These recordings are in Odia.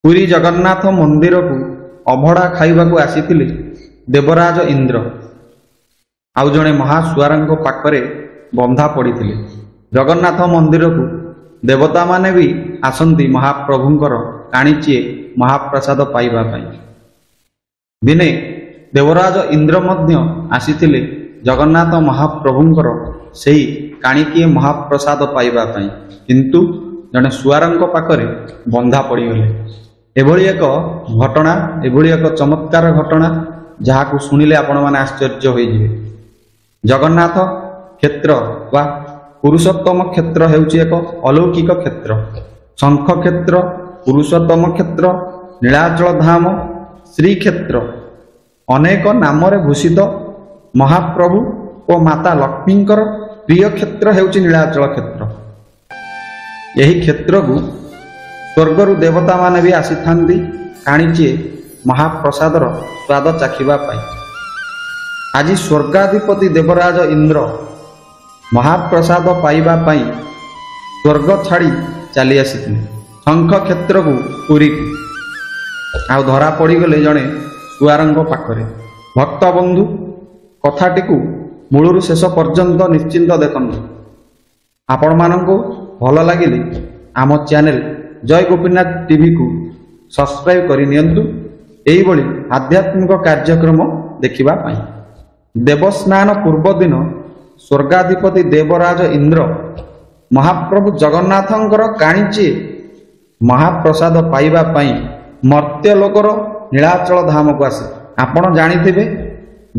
ପୁରୀ ଜଗନ୍ନାଥ ମନ୍ଦିରକୁ ଅଭଡ଼ା ଖାଇବାକୁ ଆସିଥିଲେ ଦେବରାଜ ଇନ୍ଦ୍ର ଆଉ ଜଣେ ମହାସୁଆରଙ୍କ ପାଖରେ ବନ୍ଧା ପଡ଼ିଥିଲେ। ଜଗନ୍ନାଥ ମନ୍ଦିରକୁ ଦେବତାମାନେ ବି ଆସନ୍ତି ମହାପ୍ରଭୁଙ୍କର କାଣିଚିଏ ମହାପ୍ରସାଦ ପାଇବା ପାଇଁ। ଦିନେ ଦେବରାଜ ଇନ୍ଦ୍ର ମଧ୍ୟ ଆସିଥିଲେ ଜଗନ୍ନାଥ ମହାପ୍ରଭୁଙ୍କର ସେହି କାଣିକିଏ ମହାପ୍ରସାଦ ପାଇବା ପାଇଁ, କିନ୍ତୁ ଜଣେ ସୁଆରଙ୍କ ପାଖରେ ବନ୍ଧା ପଡ଼ିଗଲେ। ଏଭଳି ଏକ ଘଟଣା, ଏଭଳି ଏକ ଚମତ୍କାର ଘଟଣା ଯାହାକୁ ଶୁଣିଲେ ଆପଣମାନେ ଆଶ୍ଚର୍ଯ୍ୟ ହୋଇଯିବେ। ଜଗନ୍ନାଥ କ୍ଷେତ୍ର ବା ପୁରୁଷୋତ୍ତମ କ୍ଷେତ୍ର ହେଉଛି ଏକ ଅଲୌକିକ କ୍ଷେତ୍ର। ଶଙ୍ଖ କ୍ଷେତ୍ର, ପୁରୁଷୋତ୍ତମ କ୍ଷେତ୍ର, ନୀଳାଚଳ ଧାମ, ଶ୍ରୀକ୍ଷେତ୍ର ଅନେକ ନାମରେ ଭୂଷିତ ମହାପ୍ରଭୁ ଓ ମାତା ଲକ୍ଷ୍ମୀଙ୍କର ପ୍ରିୟ କ୍ଷେତ୍ର ହେଉଛି ନୀଳାଚଳ କ୍ଷେତ୍ର। ଏହି କ୍ଷେତ୍ରକୁ ସ୍ୱର୍ଗରୁ ଦେବତାମାନେ ବି ଆସିଥାନ୍ତି କାଣିଚିଏ ମହାପ୍ରସାଦର ସ୍ୱାଦ ଚାଖିବା ପାଇଁ। ଆଜି ସ୍ୱର୍ଗାଧିପତି ଦେବରାଜ ଇନ୍ଦ୍ର ମହାପ୍ରସାଦ ପାଇବା ପାଇଁ ସ୍ୱର୍ଗ ଛାଡ଼ି ଚାଲି ଆସିଥିଲେ ଶଙ୍ଖ କ୍ଷେତ୍ରକୁ, ପୁରୀକୁ। ଆଉ ଧରା ପଡ଼ିଗଲେ ଜଣେ ସୁଆରଙ୍କ ପାଖରେ। ଭକ୍ତବନ୍ଧୁ, କଥାଟିକୁ ମୂଳରୁ ଶେଷ ପର୍ଯ୍ୟନ୍ତ ନିଶ୍ଚିନ୍ତ ଦେଖନ୍ତୁ। ଆପଣମାନଙ୍କୁ ଭଲ ଲାଗିଲେ ଆମ ଚ୍ୟାନେଲ ଜୟ ଗୋପୀନାଥ ଟିଭିକୁ ସବସ୍କ୍ରାଇବ୍ କରି ନିଅନ୍ତୁ ଏହିଭଳି ଆଧ୍ୟାତ୍ମିକ କାର୍ଯ୍ୟକ୍ରମ ଦେଖିବା ପାଇଁ। ଦେବସ୍ନାନ ପୂର୍ବ ଦିନ ସ୍ୱର୍ଗାଧିପତି ଦେବରାଜ ଇନ୍ଦ୍ର ମହାପ୍ରଭୁ ଜଗନ୍ନାଥଙ୍କର କାଣିଚିଏ ମହାପ୍ରସାଦ ପାଇବା ପାଇଁ ମର୍ତ୍ତ୍ୟଲୋକର ନୀଳାଚଳ ଧାମକୁ ଆସେ। ଆପଣ ଜାଣିଥିବେ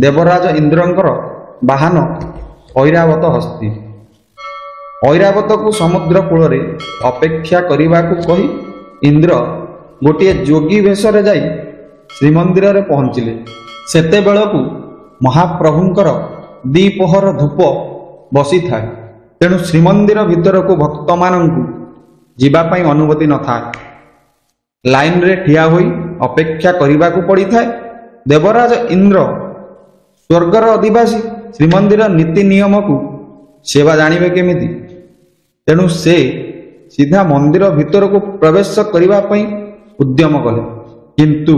ଦେବରାଜ ଇନ୍ଦ୍ରଙ୍କର ବାହନ ଐରାବତ ହସ୍ତୀ। ଐରାବତକୁ ସମୁଦ୍ର କୂଳରେ ଅପେକ୍ଷା କରିବାକୁ କହି ଇନ୍ଦ୍ର ଗୋଟିଏ ଯୋଗୀ ବେଶରେ ଯାଇ ଶ୍ରୀମନ୍ଦିରରେ ପହଞ୍ଚିଲେ। ସେତେବେଳକୁ ମହାପ୍ରଭୁଙ୍କର ଦ୍ୱିପହର ଧୂପ ବସିଥାଏ। ତେଣୁ ଶ୍ରୀମନ୍ଦିର ଭିତରକୁ ଭକ୍ତମାନଙ୍କୁ ଯିବା ପାଇଁ ଅନୁମତି ନଥାଏ। ଲାଇନରେ ଠିଆ ହୋଇ ଅପେକ୍ଷା କରିବାକୁ ପଡ଼ିଥାଏ। ଦେବରାଜ ଇନ୍ଦ୍ର ସ୍ୱର୍ଗର ଅଧିବାସୀ, ଶ୍ରୀମନ୍ଦିର ନୀତି ନିୟମକୁ ସେବା ଜାଣିବେ କେମିତି? ତେଣୁ ସେ ସିଧା ମନ୍ଦିର ଭିତରକୁ ପ୍ରବେଶ କରିବା ପାଇଁ ଉଦ୍ୟମ କଲେ। କିନ୍ତୁ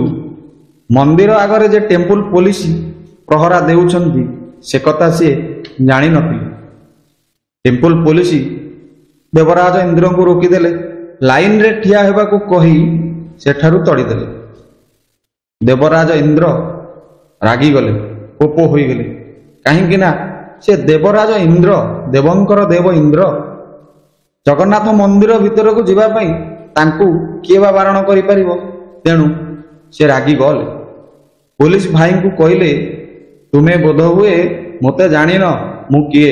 ମନ୍ଦିର ଆଗରେ ଯେ ଟେମ୍ପୁଲ ପୋଲିସ ପ୍ରହରା ଦେଉଛନ୍ତି ସେ କଥା ସିଏ ଜାଣିନଥିଲେ। ଟେମ୍ପୁଲ ପୋଲିସ ଦେବରାଜ ଇନ୍ଦ୍ରଙ୍କୁ ରୋକିଦେଲେ। ଲାଇନରେ ଠିଆ ହେବାକୁ କହି ସେଠାରୁ ତଡ଼ିଦେଲେ। ଦେବରାଜ ଇନ୍ଦ୍ର ରାଗିଗଲେ, କୋପ ହୋଇଗଲେ। କାହିଁକି ନା ସେ ଦେବରାଜ ଇନ୍ଦ୍ର, ଦେବଙ୍କର ଦେବ ଇନ୍ଦ୍ର। ଜଗନ୍ନାଥ ମନ୍ଦିର ଭିତରକୁ ଯିବା ପାଇଁ ତାଙ୍କୁ କିଏ ବା ବାରଣ କରିପାରିବ? ତେଣୁ ସେ ରାଗିଗଲେ। ପୋଲିସ ଭାଇଙ୍କୁ କହିଲେ, ତୁମେ ବୋଧହୁଏ ମୋତେ ଜାଣିନ ମୁଁ କିଏ?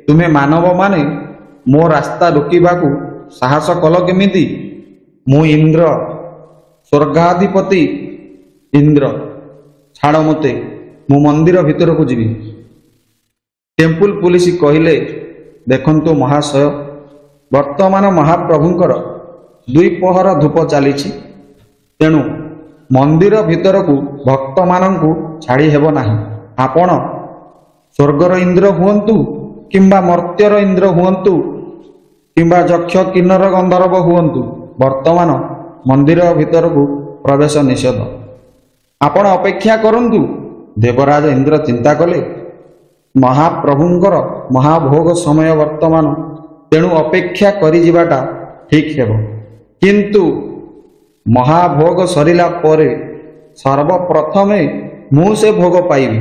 ତୁମେ ମାନବମାନେ ମୋ ରାସ୍ତା ରୋକିବାକୁ ସାହସ କଲ କେମିତି? ମୁଁ ଇନ୍ଦ୍ର, ସ୍ୱର୍ଗାଧିପତି ଇନ୍ଦ୍ର। ଛାଡ଼ ମୋତେ, ମୁଁ ମନ୍ଦିର ଭିତରକୁ ଯିବି। ଟେମ୍ପୁଲ ପୋଲିସ କହିଲେ, ଦେଖନ୍ତୁ ମହାଶୟ, ବର୍ତ୍ତମାନ ମହାପ୍ରଭୁଙ୍କର ଦ୍ୱିପହର ଧୂପ ଚାଲିଛି। ତେଣୁ ମନ୍ଦିର ଭିତରକୁ ଭକ୍ତମାନଙ୍କୁ ଛାଡ଼ି ହେବ ନାହିଁ। ଆପଣ ସ୍ୱର୍ଗର ଇନ୍ଦ୍ର ହୁଅନ୍ତୁ କିମ୍ବା ମର୍ତ୍ତ୍ୟର ଇନ୍ଦ୍ର ହୁଅନ୍ତୁ କିମ୍ବା ଯକ୍ଷ କିନ୍ନର ଗନ୍ଧର୍ବ ହୁଅନ୍ତୁ, ବର୍ତ୍ତମାନ ମନ୍ଦିର ଭିତରକୁ ପ୍ରବେଶ ନିଷେଧ। ଆପଣ ଅପେକ୍ଷା କରନ୍ତୁ। ଦେବରାଜ ଇନ୍ଦ୍ର ଚିନ୍ତା କଲେ, ମହାପ୍ରଭୁଙ୍କର ମହାଭୋଗ ସମୟ ବର୍ତ୍ତମାନ, ତେଣୁ ଅପେକ୍ଷା କରିଯିବାଟା ଠିକ୍ ହେବ। କିନ୍ତୁ ମହାଭୋଗ ସରିଲା ପରେ ସର୍ବପ୍ରଥମେ ମୁଁ ସେ ଭୋଗ ପାଇବି,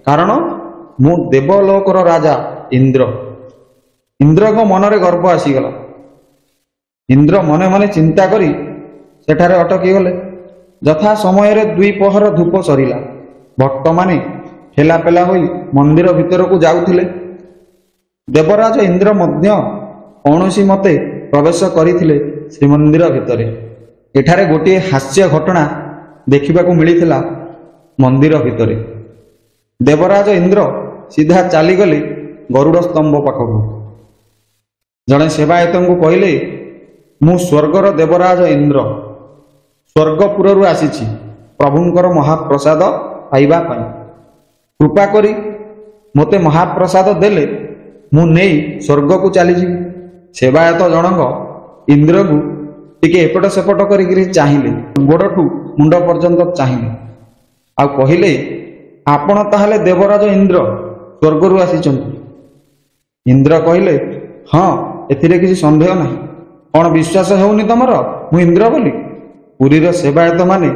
କାରଣ ମୁଁ ଦେବଲୋକର ରାଜା ଇନ୍ଦ୍ର। ଇନ୍ଦ୍ରଙ୍କ ମନରେ ଗର୍ବ ଆସିଗଲା। ଇନ୍ଦ୍ର ମନେ ମନେ ଚିନ୍ତା କରି ସେଠାରେ ଅଟକିଗଲେ। ଯଥା ସମୟରେ ଦ୍ୱିପହର ଧୂପ ସରିଲା। ଭକ୍ତମାନେ ଠେଲାପେଲା ହୋଇ ମନ୍ଦିର ଭିତରକୁ ଯାଉଥିଲେ। ଦେବରାଜ ଇନ୍ଦ୍ର ମଧ୍ୟ କୌଣସି ମତେ ପ୍ରବେଶ କରିଥିଲେ ଶ୍ରୀମନ୍ଦିର ଭିତରେ। ଏଠାରେ ଗୋଟିଏ ହାସ୍ୟ ଘଟଣା ଦେଖିବାକୁ ମିଳିଥିଲା। ମନ୍ଦିର ଭିତରେ ଦେବରାଜ ଇନ୍ଦ୍ର ସିଧା ଚାଲିଗଲେ ଗରୁଡ଼ ସ୍ତମ୍ଭ ପାଖକୁ। ଜଣେ ସେବାୟତଙ୍କୁ କହିଲେ, ମୁଁ ସ୍ୱର୍ଗର ଦେବରାଜ ଇନ୍ଦ୍ର, ସ୍ୱର୍ଗପୁରରୁ ଆସିଛି ପ୍ରଭୁଙ୍କର ମହାପ୍ରସାଦ ପାଇବା ପାଇଁ। କୃପା କରି ମୋତେ ମହାପ୍ରସାଦ ଦେଲେ ମୁଁ ନେଇ ସ୍ୱର୍ଗକୁ ଚାଲିଯିବି। ସେବାୟତ ଜଣକ ଇନ୍ଦ୍ରକୁ ଟିକେ ଏପଟ ସେପଟ କରିକିରି ଚାହିଁଲେ, ଗୋଡ଼ଠୁ ମୁଣ୍ଡ ପର୍ଯ୍ୟନ୍ତ ଚାହିଁଲେ, ଆଉ କହିଲେ, ଆପଣ ତାହେଲେ ଦେବରାଜ ଇନ୍ଦ୍ର ସ୍ୱର୍ଗରୁ ଆସିଛନ୍ତି। ଇନ୍ଦ୍ର କହିଲେ, ହଁ, ଏଥିରେ କିଛି ସନ୍ଦେହ ନାହିଁ। କ'ଣ ବିଶ୍ୱାସ ହେଉନି ତମର ମୁଁ ଇନ୍ଦ୍ର ବୋଲି? ପୁରୀର ସେବାୟତମାନେ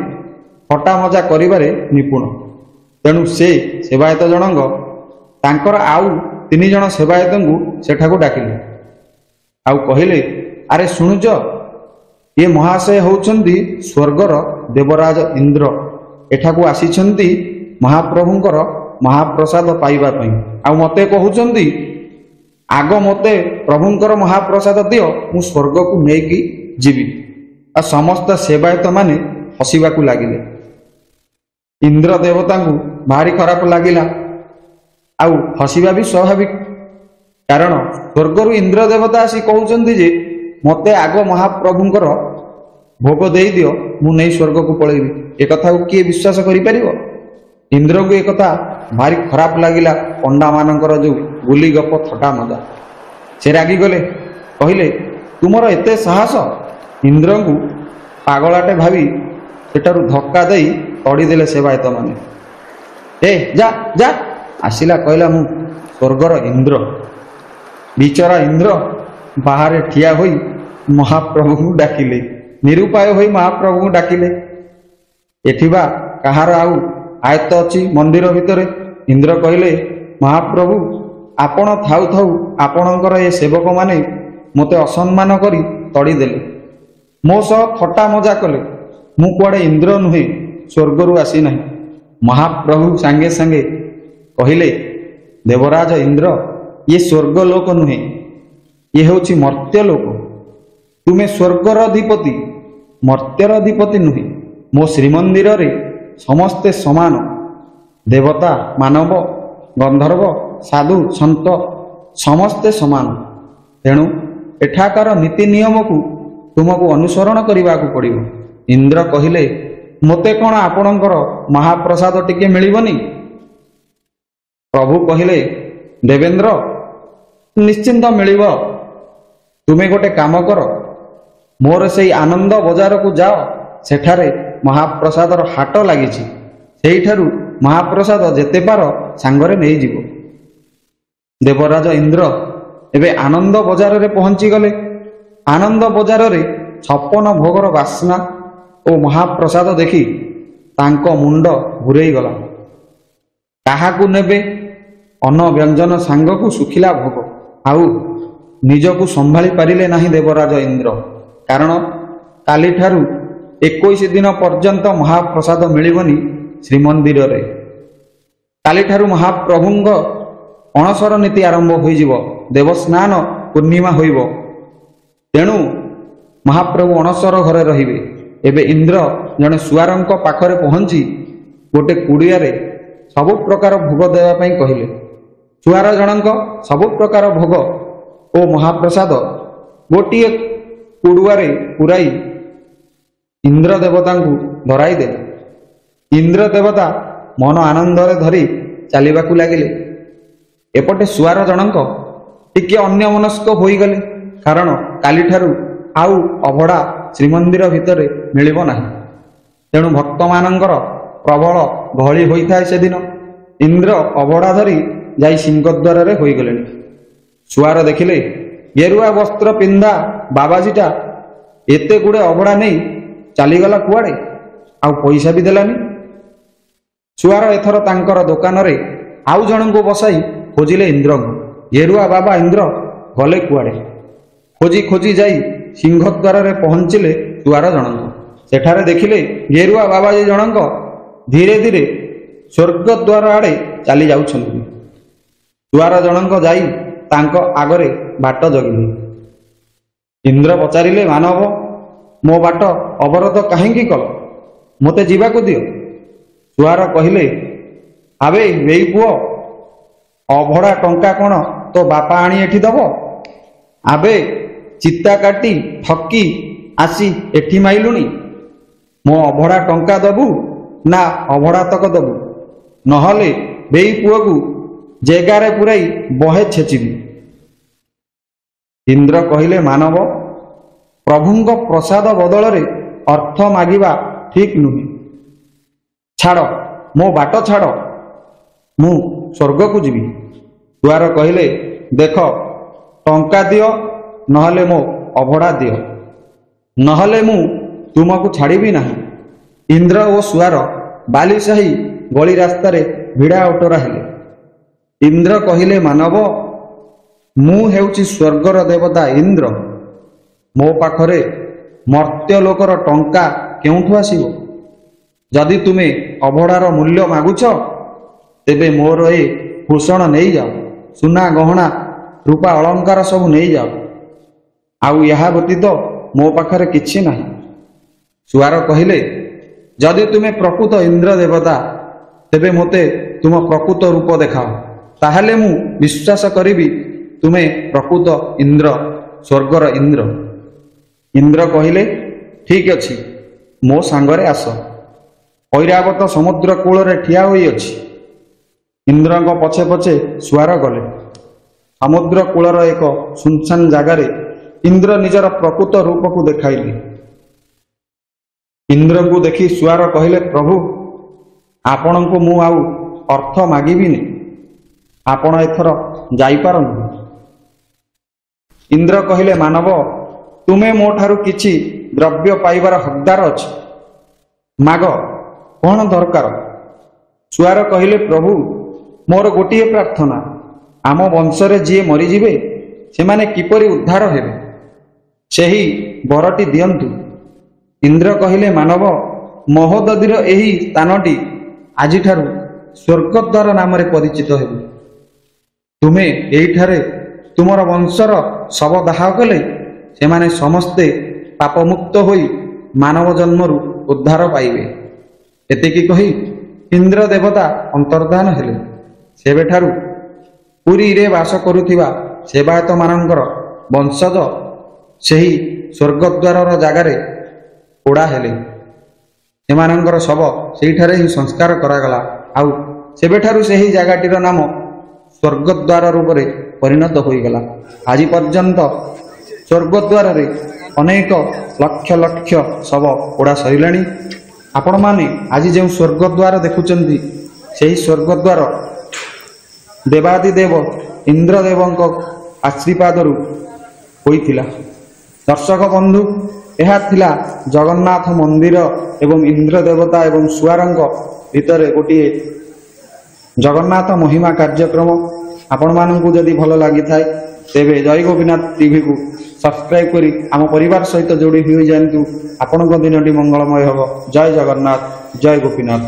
ଥଟ୍ଟା ମଜା କରିବାରେ ନିପୁଣ। ତେଣୁ ସେ ସେବାୟତ ଜଣଙ୍କ ତାଙ୍କର ଆଉ 3 ଜଣ ସେବାୟତଙ୍କୁ ସେଠାକୁ ଡାକିଲେ, ଆଉ କହିଲେ, ଆରେ ଶୁଣୁଛ, ଏ ମହାଶୟ ହେଉଛନ୍ତି ସ୍ୱର୍ଗର ଦେବରାଜ ଇନ୍ଦ୍ର। ଏଠାକୁ ଆସିଛନ୍ତି ମହାପ୍ରଭୁଙ୍କର ମହାପ୍ରସାଦ ପାଇବା ପାଇଁ। ଆଉ ମୋତେ କହୁଛନ୍ତି, ଆଗ ମୋତେ ପ୍ରଭୁଙ୍କର ମହାପ୍ରସାଦ ଦିଅ, ମୁଁ ସ୍ୱର୍ଗକୁ ନେଇକି ଯିବି। ଆଉ ସମସ୍ତ ସେବାୟତମାନେ ହସିବାକୁ ଲାଗିଲେ। ଇନ୍ଦ୍ର ଦେବତାଙ୍କୁ ଭାରି ଖରାପ ଲାଗିଲା, ଆଉ ହସିବା ବି ସ୍ୱାଭାବିକ। କାରଣ ସ୍ୱର୍ଗରୁ ଇନ୍ଦ୍ର ଦେବତା ଆସି କହୁଛନ୍ତି ଯେ ମୋତେ ଆଗ ମହାପ୍ରଭୁଙ୍କର ଭୋଗ ଦେଇଦିଅ, ମୁଁ ନେଇ ସ୍ୱର୍ଗକୁ ପଳେଇବି। ଏକଥାକୁ କିଏ ବିଶ୍ୱାସ କରିପାରିବ? ଇନ୍ଦ୍ରଙ୍କୁ ଏକଥା ଭାରି ଖରାପ ଲାଗିଲା। ପଣ୍ଡାମାନଙ୍କର ଯେଉଁ ଗୁଲି ଗପ ଥଟ୍ଟା ମଜା, ସେ ରାଗିଗଲେ। କହିଲେ, ତୁମର ଏତେ ସାହସ? ଇନ୍ଦ୍ରଙ୍କୁ ପାଗଳାଟେ ଭାବି ସେଠାରୁ ଧକ୍କା ଦେଇ ତଡ଼ିଦେଲେ ସେବାୟତମାନେ। ଯା ଯା, ଆସିଲା କହିଲା ମୁଁ ସ୍ୱର୍ଗର ଇନ୍ଦ୍ର। ବିଚରା ଇନ୍ଦ୍ର ବାହାରେ ଠିଆ ହୋଇ ମହାପ୍ରଭୁଙ୍କୁ ଡାକିଲେ, ନିରୁପାୟ ହୋଇ ମହାପ୍ରଭୁଙ୍କୁ ଡାକିଲେ। ଏଠି ବା କାହାର ଆଉ ଆୟତ୍ତ ଅଛି ମନ୍ଦିର ଭିତରେ? ଇନ୍ଦ୍ର କହିଲେ, ମହାପ୍ରଭୁ, ଆପଣ ଥାଉ ଥାଉ ଆପଣଙ୍କର ଏ ସେବକମାନେ ମୋତେ ଅସମ୍ମାନ କରି ତଡ଼ିଦେଲେ, ମୋ ସହ ଥଟ୍ଟା ମଜା କଲେ। ମୁଁ କୁଆଡ଼େ ଇନ୍ଦ୍ର ନୁହେଁ, ସ୍ୱର୍ଗରୁ ଆସିନାହିଁ। ମହାପ୍ରଭୁ ସାଙ୍ଗେ ସାଙ୍ଗେ କହିଲେ, ଦେବରାଜ ଇନ୍ଦ୍ର, ଇଏ ସ୍ୱର୍ଗ ଲୋକ ନୁହେଁ, ଇଏ ହେଉଛି ମର୍ତ୍ତ୍ୟ ଲୋକ। ତୁମେ ସ୍ୱର୍ଗର ଅଧିପତି, ମର୍ତ୍ତ୍ୟର ଅଧିପତି ନୁହେଁ। ମୋ ଶ୍ରୀମନ୍ଦିରରେ ସମସ୍ତେ ସମାନ। ଦେବତା, ମାନବ, ଗନ୍ଧର୍ବ, ସାଧୁ, ସନ୍ଥ ସମସ୍ତେ ସମାନ। ତେଣୁ ଏଠାକାର ନୀତି ନିୟମକୁ ତୁମକୁ ଅନୁସରଣ କରିବାକୁ ପଡ଼ିବ। ଇନ୍ଦ୍ର କହିଲେ, ମୋତେ କ'ଣ ଆପଣଙ୍କର ମହାପ୍ରସାଦ ଟିକେ ମିଳିବନି? ପ୍ରଭୁ କହିଲେ, ଦେବେନ୍ଦ୍ର, ନିଶ୍ଚିନ୍ତ ମିଳିବ। ତୁମେ ଗୋଟେ କାମ କର, ମୋର ସେଇ ଆନନ୍ଦ ବଜାରକୁ ଯାଅ। ସେଠାରେ ମହାପ୍ରସାଦର ହାଟ ଲାଗିଛି। ସେଇଠାରୁ ମହାପ୍ରସାଦ ଯେତେ ପାର ସାଙ୍ଗରେ ନେଇଯିବ। ଦେବରାଜ ଇନ୍ଦ୍ର ଏବେ ଆନନ୍ଦ ବଜାରରେ ପହଞ୍ଚିଗଲେ। ଆନନ୍ଦ ବଜାରରେ 56 ଭୋଗର ବାସ୍ନା ଓ ମହାପ୍ରସାଦ ଦେଖି ତାଙ୍କ ମୁଣ୍ଡ ଘୂରେଇଗଲା। କାହାକୁ ନେବେ ଅନ୍ନ ବ୍ୟଞ୍ଜନ ସାଙ୍ଗକୁ ଶୁଖିଲା ଭୋଗ? ଆଉ ନିଜକୁ ସମ୍ଭାଳି ପାରିଲେ ନାହିଁ ଦେବରାଜ ଇନ୍ଦ୍ର। କାରଣ କାଲିଠାରୁ 21 ଦିନ ପର୍ଯ୍ୟନ୍ତ ମହାପ୍ରସାଦ ମିଳିବନି ଶ୍ରୀମନ୍ଦିରରେ। କାଲିଠାରୁ ମହାପ୍ରଭୁଙ୍କ ଅଣସର ନୀତି ଆରମ୍ଭ ହୋଇଯିବ। ଦେବସ୍ନାନ ପୂର୍ଣ୍ଣିମା ହୋଇବ। ତେଣୁ ମହାପ୍ରଭୁ ଅଣସର ଘରେ ରହିବେ। ଏବେ ଇନ୍ଦ୍ର ଜଣେ ସୁଆରଙ୍କ ପାଖରେ ପହଞ୍ଚି ଗୋଟେ କୁଡ଼ିଆରେ ସବୁ ପ୍ରକାର ଭୋଗ ଦେବା ପାଇଁ କହିଲେ। ସୁଆର ଜଣଙ୍କ ସବୁ ପ୍ରକାର ଭୋଗ ଓ ମହାପ୍ରସାଦ ଗୋଟିଏ କୁଡ଼ୁଆରେ ପୁରାଇ ଇନ୍ଦ୍ର ଦେବତାଙ୍କୁ ଧରାଇ ଦେଲେ। ଇନ୍ଦ୍ର ଦେବତା ମନ ଆନନ୍ଦରେ ଧରି ଚାଲିବାକୁ ଲାଗିଲେ। ଏପଟେ ସୁଆର ଜଣଙ୍କ ଟିକେ ଅନ୍ୟମନସ୍କ ହୋଇଗଲେ। କାରଣ କାଲିଠାରୁ ଆଉ ଅଭଡ଼ା ଶ୍ରୀମନ୍ଦିର ଭିତରେ ମିଳିବ ନାହିଁ। ତେଣୁ ଭକ୍ତମାନଙ୍କର ପ୍ରବଳ ଗହଳି ହୋଇଥାଏ ସେଦିନ। ଇନ୍ଦ୍ର ଅଭଡ଼ା ଧରି ଯାଇ ସିଂହଦ୍ୱାରରେ ହୋଇଗଲେଣି। ସୁଆର ଦେଖିଲେ, ଗେରୁଆ ବସ୍ତ୍ର ପିନ୍ଧା ବାବାଜୀଟା ଏତେ ଗୁଡ଼େ ଅଭଡ଼ା ନେଇ ଚାଲିଗଲା କୁଆଡ଼େ, ଆଉ ପଇସା ବି ଦେଲାନି। ସୁଆର ଏଥର ତାଙ୍କର ଦୋକାନରେ ଆଉ ଜଣଙ୍କୁ ବସାଇ ଖୋଜିଲେ ଇନ୍ଦ୍ରଙ୍କୁ। ଗେରୁଆ ବାବା ଇନ୍ଦ୍ର ଗଲେ କୁଆଡ଼େ? ଖୋଜି ଖୋଜି ଯାଇ ସିଂହଦ୍ୱାରରେ ପହଞ୍ଚିଲେ ସୁଆର ଜଣଙ୍କ। ସେଠାରେ ଦେଖିଲେ ଗେରୁଆ ବାବାଜୀ ଜଣଙ୍କ ଧୀରେ ଧୀରେ ସ୍ୱର୍ଗଦ୍ୱାର ଆଡ଼େ ଚାଲି ଯାଉଛନ୍ତି। ସୁଆର ଜଣଙ୍କ ଯାଇ ତାଙ୍କ ଆଗରେ ବାଟ ଜଗିଲେ। ଇନ୍ଦ୍ର ପଚାରିଲେ, ମାନବ, ମୋ ବାଟ ଅବରୋଧ କାହିଁକି କଲ? ମୋତେ ଯିବାକୁ ଦିଅ। ସୁଆର କହିଲେ, ଆବେ ବେଇ ପୁଅ, ଅଭଡ଼ା ଟଙ୍କା କ'ଣ ତୋ ବାପା ଆଣି ଏଠି ଦବ? ଆବେ ଚିତା କାଟି ଠକି ଆସି ଏଠି ମାଇଲୁଣି। ମୋ ଅଭଡ଼ା ଟଙ୍କା ଦବୁ ନା ଅଭଡ଼ା ତକ ଦବୁ? ନହେଲେ ବେଇ ପୁଅକୁ ଜେଗାରେ ପୁରାଇ ବହେ ଛେଚିବି। ଇନ୍ଦ୍ର କହିଲେ, ମାନବ, ପ୍ରଭୁଙ୍କ ପ୍ରସାଦ ବଦଳରେ ଅର୍ଥ ମାଗିବା ଠିକ୍ ନୁହେଁ। ଛାଡ଼, ମୋ ବାଟ ଛାଡ଼, ମୁଁ ସ୍ୱର୍ଗକୁ ଯିବି। ସୁଆର କହିଲେ, ଦେଖ, ଟଙ୍କା ଦିଅ, ନହେଲେ ମୋ ଅଭଡ଼ା ଦିଅ, ନହେଲେ ମୁଁ ତୁମକୁ ଛାଡ଼ିବି ନାହିଁ। ଇନ୍ଦ୍ର ଓ ସୁଆର ବାଲିସାହି ଗଳି ରାସ୍ତାରେ ଭିଡ଼ା ଓଟରା ହେଲେ। ଇନ୍ଦ୍ର କହିଲେ, ମାନବ, ମୁଁ ହେଉଛି ସ୍ୱର୍ଗର ଦେବତା ଇନ୍ଦ୍ର। ମୋ ପାଖରେ ମର୍ତ୍ତ୍ୟ ଲୋକର ଟଙ୍କା କେଉଁଠୁ ଆସିବ? ଯଦି ତୁମେ ଅଭଡ଼ାର ମୂଲ୍ୟ ମାଗୁଛ, ତେବେ ମୋର ଏ ଭୂଷଣ ନେଇଯାଅ, ସୁନା ଗହଣା ରୂପା ଅଳଙ୍କାର ସବୁ ନେଇଯାଅ, ଆଉ ଏହା ବ୍ୟତୀତ ମୋ ପାଖରେ କିଛି ନାହିଁ। ସୁଆର କହିଲେ, ଯଦି ତୁମେ ପ୍ରକୃତ ଇନ୍ଦ୍ର ଦେବତା, ତେବେ ମୋତେ ତୁମ ପ୍ରକୃତ ରୂପ ଦେଖାଅ, ତାହେଲେ ମୁଁ ବିଶ୍ୱାସ କରିବି ତୁମେ ପ୍ରକୃତ ଇନ୍ଦ୍ର, ସ୍ୱର୍ଗର ଇନ୍ଦ୍ର। ଇନ୍ଦ୍ର କହିଲେ, ଠିକ୍ ଅଛି, ମୋ ସାଙ୍ଗରେ ଆସ। ଐରାବତ ସମୁଦ୍ର କୂଳରେ ଠିଆ ହୋଇଅଛି। ଇନ୍ଦ୍ରଙ୍କ ପଛେ ପଛେ ସୁଆର ଗଲେ। ସମୁଦ୍ର କୂଳର ଏକ ସୁନସାନ ଜାଗାରେ ଇନ୍ଦ୍ର ନିଜର ପ୍ରକୃତ ରୂପକୁ ଦେଖାଇଲେ। ଇନ୍ଦ୍ରଙ୍କୁ ଦେଖି ସୁଆର କହିଲେ, ପ୍ରଭୁ, ଆପଣଙ୍କୁ ମୁଁ ଆଉ ଅର୍ଥ ମାଗିବିନି, ଆପଣ ଏଥର ଯାଇପାରନ୍ତି। ଇନ୍ଦ୍ର କହିଲେ, ମାନବ, ତୁମେ ମୋ ଠାରୁ କିଛି ଦ୍ରବ୍ୟ ପାଇବାର ହକଦାର ଅଛି, ମାଗ, କ'ଣ ଦରକାର? ସୁଆର କହିଲେ, ପ୍ରଭୁ, ମୋର ଗୋଟିଏ ପ୍ରାର୍ଥନା, ଆମ ବଂଶରେ ଯିଏ ମରିଯିବେ ସେମାନେ କିପରି ଉଦ୍ଧାର ହେବେ, ସେହି ବରଟି ଦିଅନ୍ତୁ। ଇନ୍ଦ୍ର କହିଲେ, ମାନବ, ମହୋଦଧିର ଏହି ସ୍ଥାନଟି ଆଜିଠାରୁ ସ୍ୱର୍ଗଦ୍ୱାର ନାମରେ ପରିଚିତ ହେବ। ତୁମେ ଏହିଠାରେ ତୁମର ବଂଶର ଶବ ଦାହ କଲେ ସେମାନେ ସମସ୍ତେ ପାପମୁକ୍ତ ହୋଇ ମାନବ ଜନ୍ମରୁ ଉଦ୍ଧାର ପାଇବେ। ଏତିକି କହି ଇନ୍ଦ୍ର ଦେବତା ଅନ୍ତର୍ଦ୍ଧାନ ହେଲେ। ସେବେଠାରୁ ପୁରୀରେ ବାସ କରୁଥିବା ସେବାୟତମାନଙ୍କର ବଂଶଜ ସେହି ସ୍ୱର୍ଗଦ୍ୱାରର ଜାଗାରେ ପୋଡ଼ା ହେଲେ। ସେମାନଙ୍କର ଶବ ସେହିଠାରେ ହିଁ ସଂସ୍କାର କରାଗଲା। ଆଉ ସେବେଠାରୁ ସେହି ଜାଗାଟିର ନାମ ସ୍ୱର୍ଗଦ୍ୱାର ରୂପରେ ପରିଣତ ହୋଇଗଲା। ଆଜି ପର୍ଯ୍ୟନ୍ତ ସ୍ୱର୍ଗଦ୍ୱାରରେ ଅନେକ ଲକ୍ଷ ଲକ୍ଷ ଶବ ପୋଡ଼ା ସରିଲାଣି। ଆପଣମାନେ ଆଜି ଯେଉଁ ସ୍ୱର୍ଗଦ୍ୱାର ଦେଖୁଛନ୍ତି, ସେହି ସ୍ୱର୍ଗଦ୍ୱାର ଦେବାଦିଦେବ ଇନ୍ଦ୍ରଦେବଙ୍କ ଆଶୀର୍ବାଦରୁ ହୋଇଥିଲା। ଦର୍ଶକ ବନ୍ଧୁ, ଏହା ଥିଲା ଜଗନ୍ନାଥ ମନ୍ଦିର ଏବଂ ଇନ୍ଦ୍ର ଦେବତା ଏବଂ ସୁଆରଙ୍କ ଭିତରେ ଗୋଟିଏ ଜଗନ୍ନାଥ ମହିମା କାର୍ଯ୍ୟକ୍ରମ। ଆପଣମାନଙ୍କୁ ଯଦି ଭଲ ଲାଗିଥାଏ ତେବେ ଜୟ ଗୋପୀନାଥ ଟିଭିକୁ ସବସ୍କ୍ରାଇବ୍ କରି ଆମ ପରିବାର ସହିତ ଯୋଡ଼ି ହୋଇଯାଆନ୍ତୁ। ଆପଣଙ୍କ ଦିନଟି ମଙ୍ଗଳମୟ ହେବ। ଜୟ ଜଗନ୍ନାଥ, ଜୟ ଗୋପୀନାଥ।